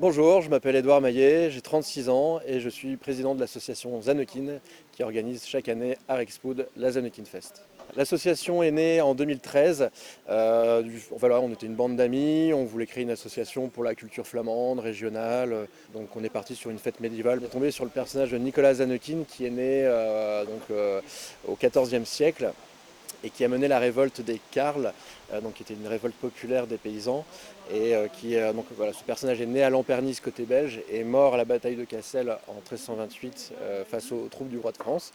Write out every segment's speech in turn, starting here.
Bonjour, je m'appelle Édouard Maillet, j'ai 36 ans et je suis président de l'association Zannekin qui organise chaque année à Rexpoud la Zannekin Fest. L'association est née en 2013. Voilà, on était une bande d'amis, on voulait créer une association pour la culture flamande, régionale. Donc on est parti sur une fête médiévale. On est tombé sur le personnage de Nicolas Zannekin qui est né au XIVe siècle et qui a mené la révolte des Carles, qui était une révolte populaire des paysans. Ce personnage est né à Lampernis côté belge et est mort à la bataille de Cassel en 1328 face aux troupes du roi de France.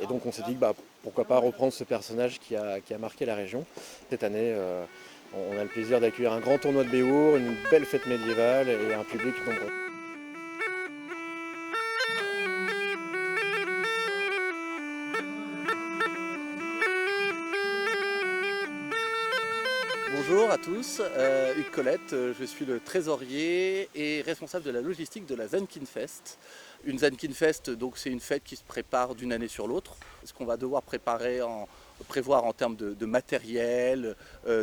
Et donc on s'est dit pourquoi pas reprendre ce personnage qui a marqué la région. Cette année, on a le plaisir d'accueillir un grand tournoi de Béhour, une belle fête médiévale et un public nombreux. Bonjour à tous, Hugues Colette, je suis le trésorier et responsable de la logistique de la Zannekin Fest. Une Zannekin Fest, donc c'est une fête qui se prépare d'une année sur l'autre. Ce qu'on va devoir prévoir en termes de matériel,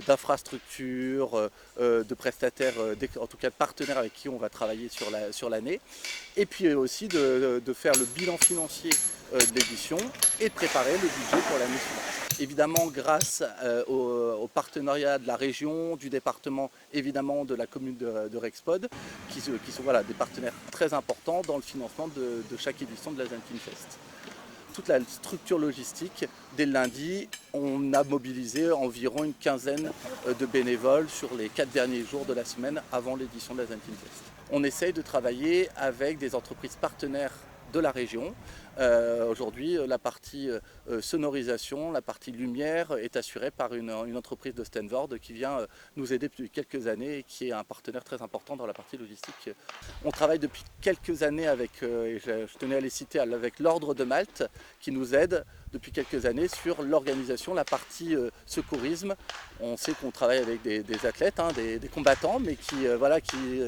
d'infrastructures, de prestataires, en tout cas de partenaires avec qui on va travailler sur l'année. Et puis aussi de faire le bilan financier de l'édition et de préparer le budget pour l'année suivante. Évidemment, grâce au partenariat de la région, du département, évidemment de la commune de Rexpoud, qui sont des partenaires très importants dans le financement de chaque édition de la Zannekin Fest. Toute la structure logistique, dès le lundi, on a mobilisé environ une quinzaine de bénévoles sur les 4 derniers jours de la semaine avant l'édition de la Zannekin Fest. On essaye de travailler avec des entreprises partenaires de la région. Aujourd'hui, la partie sonorisation, la partie lumière est assurée par une entreprise de Stanford qui vient nous aider depuis quelques années et qui est un partenaire très important dans la partie logistique. On travaille depuis quelques années et je tenais à les citer, avec l'Ordre de Malte qui nous aide depuis quelques années sur l'organisation, la partie secourisme. On sait qu'on travaille avec des athlètes, des combattants, mais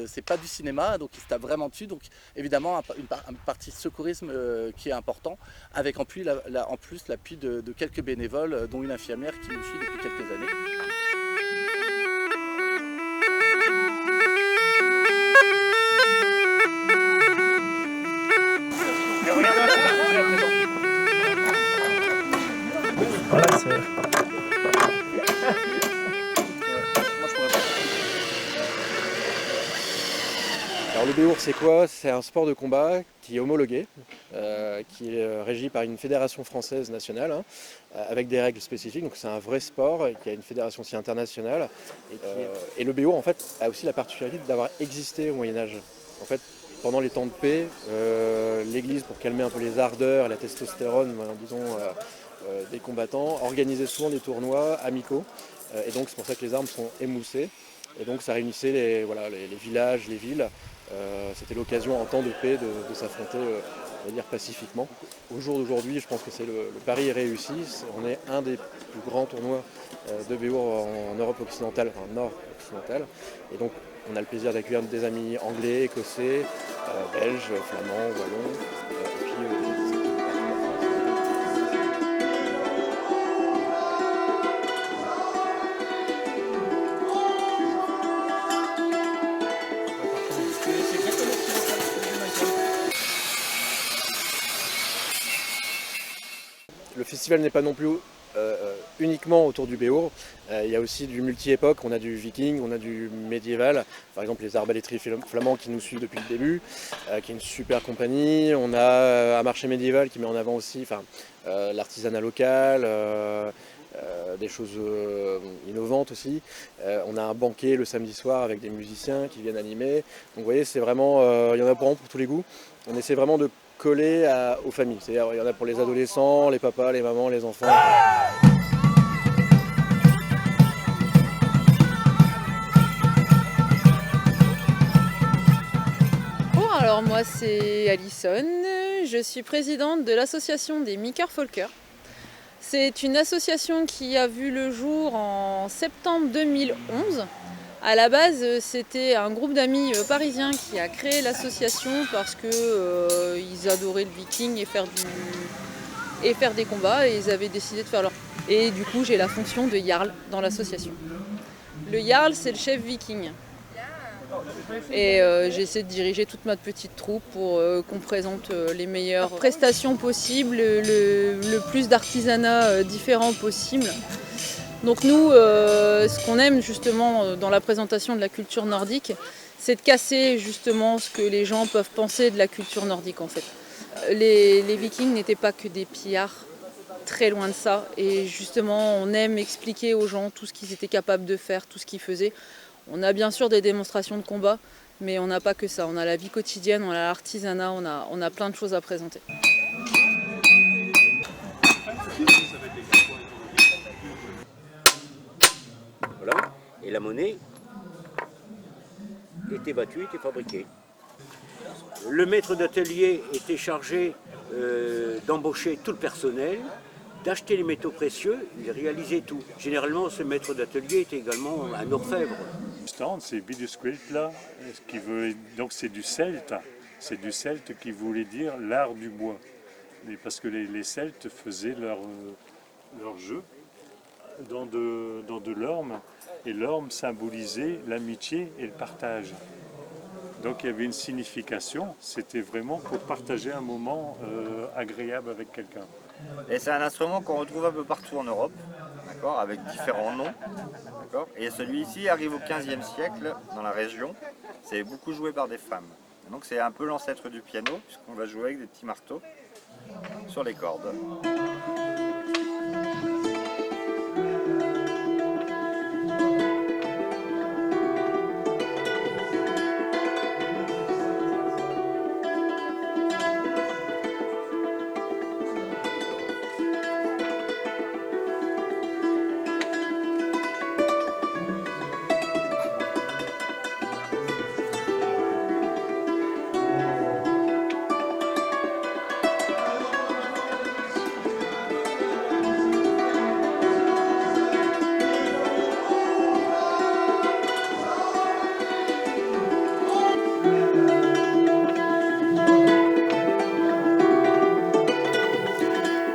c'est pas du cinéma, donc ils se tapent vraiment dessus. Donc évidemment, une partie secourisme qui est important, avec en plus l'appui de quelques bénévoles, dont une infirmière qui nous suit depuis quelques années. Voilà, c'est... Alors le Béhour c'est quoi? C'est un sport de combat qui est homologué, qui est régi par une fédération française nationale, avec des règles spécifiques. Donc c'est un vrai sport qui a une fédération aussi internationale. Et le Béhour en fait a aussi la particularité d'avoir existé au Moyen-Âge. En fait, pendant les temps de paix, l'Église, pour calmer un peu les ardeurs, la testostérone, des combattants, organisait souvent des tournois amicaux. Et donc c'est pour ça que les armes sont émoussées. Et donc ça réunissait les villages, les villes. C'était l'occasion en temps de paix de s'affronter pacifiquement. Au jour d'aujourd'hui, je pense que le pari est réussi. On est un des plus grands tournois de Béhour en Europe occidentale, enfin nord occidentale. Et donc on a le plaisir d'accueillir des amis anglais, écossais, belges, flamands, wallons. Le festival n'est pas non plus uniquement autour du Béhour. Il y a aussi du multi-époque, on a du viking, on a du médiéval. Par exemple les arbalétriers flamands qui nous suivent depuis le début, qui est une super compagnie. On a un marché médiéval qui met en avant aussi l'artisanat local, des choses innovantes aussi. On a un banquet le samedi soir avec des musiciens qui viennent animer. Donc vous voyez, c'est vraiment, il y en a pour tous les goûts. On essaie vraiment de coller aux familles. C'est-à-dire il y en a pour les adolescents, les papas, les mamans, les enfants. Bon, alors moi c'est Alison, je suis présidente de l'association des Micker Folkers. C'est une association qui a vu le jour en septembre 2011. À la base, c'était un groupe d'amis parisiens qui a créé l'association parce qu'ils adoraient le viking et faire des combats, et ils avaient décidé de faire leur... Et du coup, j'ai la fonction de Jarl dans l'association. Le Jarl, c'est le chef viking. Et j'essaie de diriger toute ma petite troupe pour qu'on présente les meilleures prestations possibles, le plus d'artisanat différent possible. Donc nous, ce qu'on aime justement dans la présentation de la culture nordique, c'est de casser justement ce que les gens peuvent penser de la culture nordique en fait. Les Vikings n'étaient pas que des pillards, très loin de ça. Et justement, on aime expliquer aux gens tout ce qu'ils étaient capables de faire, tout ce qu'ils faisaient. On a bien sûr des démonstrations de combat, mais on n'a pas que ça. On a la vie quotidienne, on a l'artisanat, on a plein de choses à présenter. Voilà. Et la monnaie était battue, était fabriquée. Le maître d'atelier était chargé d'embaucher tout le personnel, d'acheter les métaux précieux, il réalisait tout. Généralement, ce maître d'atelier était également un orfèvre. C'est Bidusquilt là, donc c'est du celte. C'est du celte qui voulait dire l'art du bois. Parce que les Celtes faisaient leur jeu dans de l'orme, et l'orme symbolisait l'amitié et le partage. Donc il y avait une signification, c'était vraiment pour partager un moment agréable avec quelqu'un. Et c'est un instrument qu'on retrouve un peu partout en Europe, d'accord, avec différents noms. D'accord. Et celui-ci arrive au XVe siècle dans la région, c'est beaucoup joué par des femmes. Donc c'est un peu l'ancêtre du piano, puisqu'on va jouer avec des petits marteaux sur les cordes.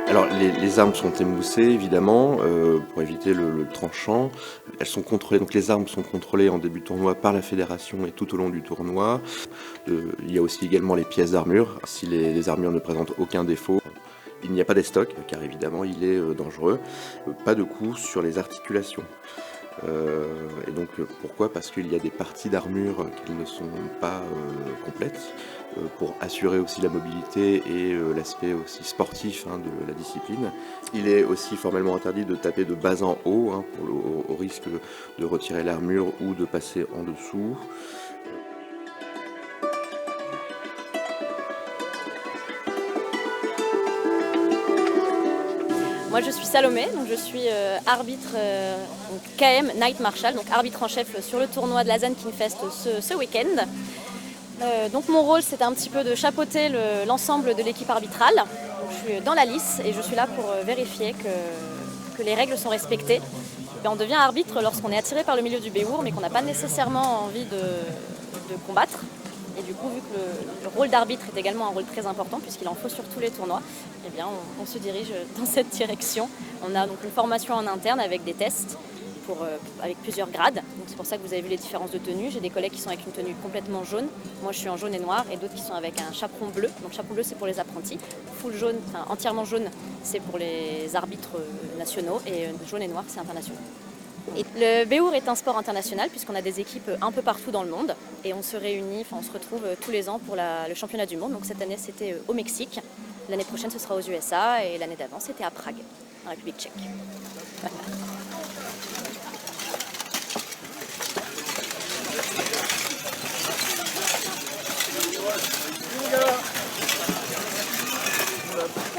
Alors les armes sont émoussées évidemment pour éviter le tranchant. Elles sont contrôlées, donc les armes sont contrôlées en début de tournoi par la fédération et tout au long du tournoi. Il y a aussi également les pièces d'armure. Si les armures ne présentent aucun défaut, il n'y a pas d'estoc car évidemment il est dangereux. Pas de coups sur les articulations. Et donc pourquoi? Parce qu'il y a des parties d'armure qui ne sont pas complètes pour assurer aussi la mobilité et l'aspect aussi sportif de la discipline. Il est aussi formellement interdit de taper de bas en haut au risque de retirer l'armure ou de passer en dessous. Moi je suis Salomé, donc je suis arbitre KM Night Marshal, donc arbitre en chef sur le tournoi de la Zankinfest ce week-end. Donc mon rôle c'est un petit peu de chapeauter l'ensemble de l'équipe arbitrale. Donc, je suis dans la lice et je suis là pour vérifier que les règles sont respectées. Et on devient arbitre lorsqu'on est attiré par le milieu du Béour mais qu'on n'a pas nécessairement envie de combattre. Et du coup, vu que le rôle d'arbitre est également un rôle très important, puisqu'il en faut sur tous les tournois, eh bien, on se dirige dans cette direction. On a donc une formation en interne avec des tests, avec plusieurs grades. Donc c'est pour ça que vous avez vu les différences de tenue. J'ai des collègues qui sont avec une tenue complètement jaune. Moi, je suis en jaune et noir, et d'autres qui sont avec un chaperon bleu. Donc chaperon bleu, c'est pour les apprentis. Full jaune, enfin entièrement jaune, c'est pour les arbitres nationaux. Et jaune et noir, c'est international. Et le Béour est un sport international puisqu'on a des équipes un peu partout dans le monde et on se réunit, on se retrouve tous les ans pour le championnat du monde. Donc cette année c'était au Mexique, l'année prochaine ce sera aux USA et l'année d'avant c'était à Prague, en République tchèque.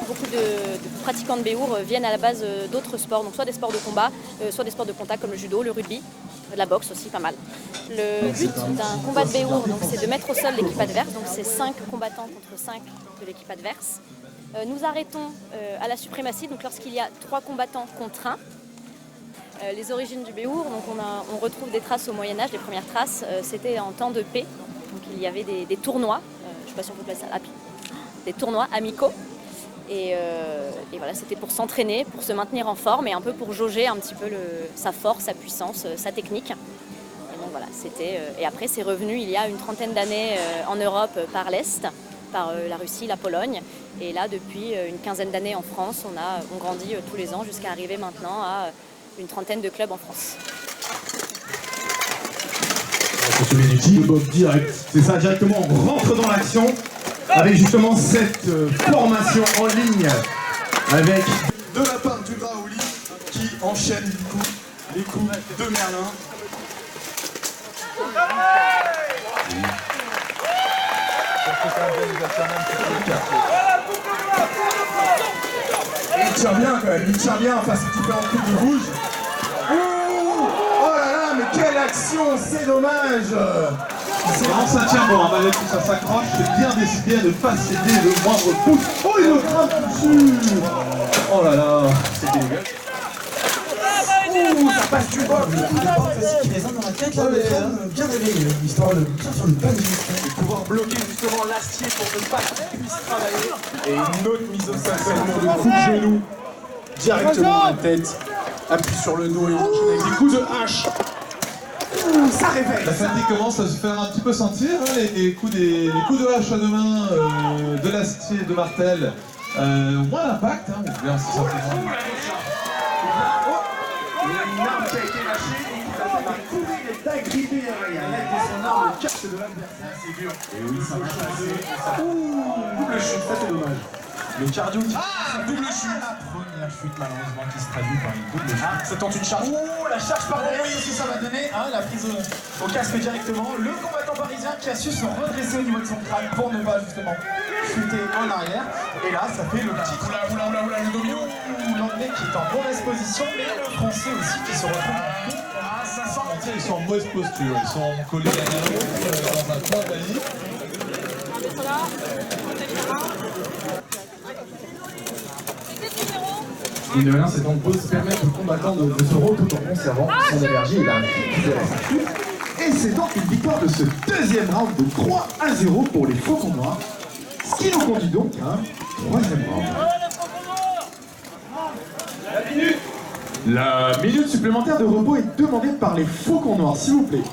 Beaucoup de pratiquants de Béour viennent à la base d'autres sports, donc soit des sports de combat, soit des sports de contact comme le judo, le rugby, la boxe aussi pas mal. Le but d'un combat de Béour, c'est de mettre au sol l'équipe adverse, donc c'est 5 combattants contre 5 de l'équipe adverse. Nous arrêtons à la suprématie, donc lorsqu'il y a 3 combattants contre 1. Les origines du Béour, donc on retrouve des traces au Moyen-Âge, les premières traces, c'était en temps de paix, donc il y avait des tournois, je ne sais pas si on peut placer ça, des tournois amicaux. Et voilà, c'était pour s'entraîner, pour se maintenir en forme et un peu pour jauger un petit peu sa force, sa puissance, sa technique. Et donc voilà, et après c'est revenu il y a une trentaine d'années en Europe par l'Est, par la Russie, la Pologne. Et là, depuis une quinzaine d'années en France, on grandit tous les ans jusqu'à arriver maintenant à une trentaine de clubs en France. Le Bob direct, c'est ça, directement, on rentre dans l'action avec justement cette formation en ligne avec de la part du Graouli qui enchaîne du coup les coups de Merlin. Il tire bien quand même, il tire bien face à qui fait un coup de rouge. Oh là là, mais quelle action, c'est dommage. C'est vraiment ça tient bon, malgré tout ça s'accroche, c'est bien décidé à ne pas céder le moindre pouce. Oh, il le frappe dessus. Oh là là, c'est dégueulasse. Ouh, ça passe du bol. Qui résonne dans la tête, là, bien réveillé, histoire de bien sur le pas de pouvoir bloquer justement l'acier pour ne pas qu'il puisse travailler. Et une autre mise au sacrement de coup de genou directement à la tête. Appuie sur le dos et on enchaîne avec des coups de hache. Ouh, ça réveille. La fatigue commence à se faire un petit peu sentir, hein, les coups de hache à deux mains, de l'acier, de martel, moins d'impact, hein, on verra si certainement. Une arme qui a été lâchée et il va courir et t'agripper avec son arme, le casque de l'adversaire, c'est dur. Et oui, ça va chasser. Ouh, double chute, ça c'est dommage. Le cardio qui double chute. La première chute malheureusement qui se traduit par une double chute. Ça tente une charge. Ouh, la charge par derrière, qu'est-ce que ça va donner, hein, la prise au casque directement. Le combattant parisien qui a su se redresser au niveau de son crâne pour ne pas justement chuter en arrière. Et là, ça fait le petit le domino. L'anglais qui est en mauvaise position, mais le français aussi qui se retrouve à 500. Ils sont en mauvaise posture, ils sont collés à l'autre dans un coin de la ligne. Mine de rien, cette longue pause permet au combattant de se reprendre tout en conservant son énergie et la récupérer sa chute. Et c'est donc une victoire de ce deuxième round de 3-0 pour les Faucons Noirs, ce qui nous conduit donc à un troisième round. La minute supplémentaire de repos est demandée par les Faucons Noirs, s'il vous plaît.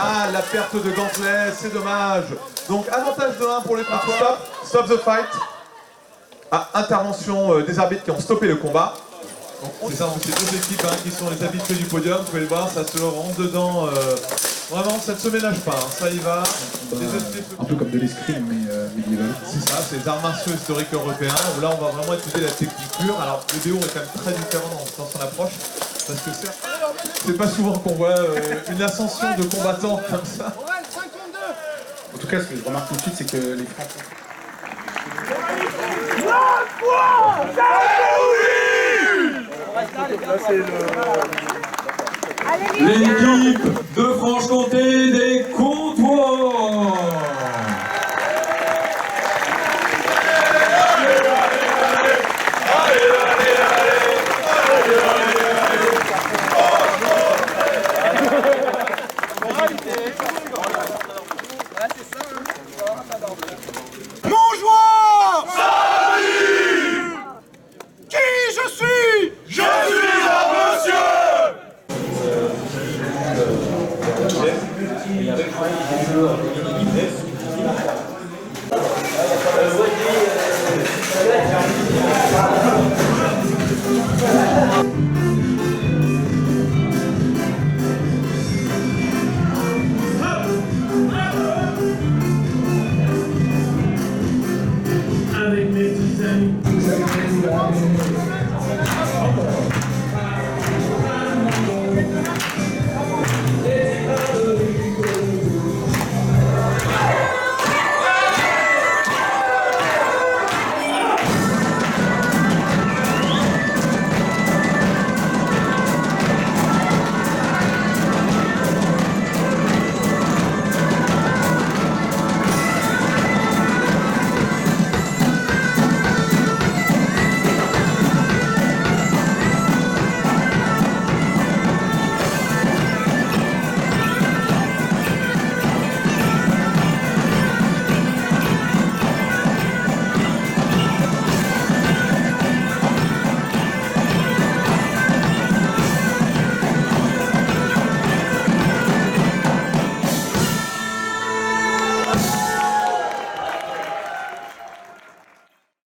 Ah, la perte de gantelet, c'est dommage. Donc, avantage de 1 pour les François. Stop the fight. Ah, intervention des arbitres qui ont stoppé le combat. C'est ça, c'est deux équipes hein, qui sont les habitués du podium. Vous pouvez le voir, ça se rentre dedans. Vraiment, ça ne se ménage pas. Hein. Ça y va. Un peu comme de l'escrime, mais médiéval. C'est ça, c'est les arts martiaux historiques européens. Où là, on va vraiment étudier la technique pure. Alors, le déo est quand même très différent dans son approche. Parce que c'est pas souvent qu'on voit une ascension de combattants comme ça. En tout cas, ce que je remarque tout de suite, c'est que les Français... L'équipe de Franche-Comté des Comtois. Mon joueur! Salut! Qui je suis? Je suis un monsieur! Avec mes petits amis.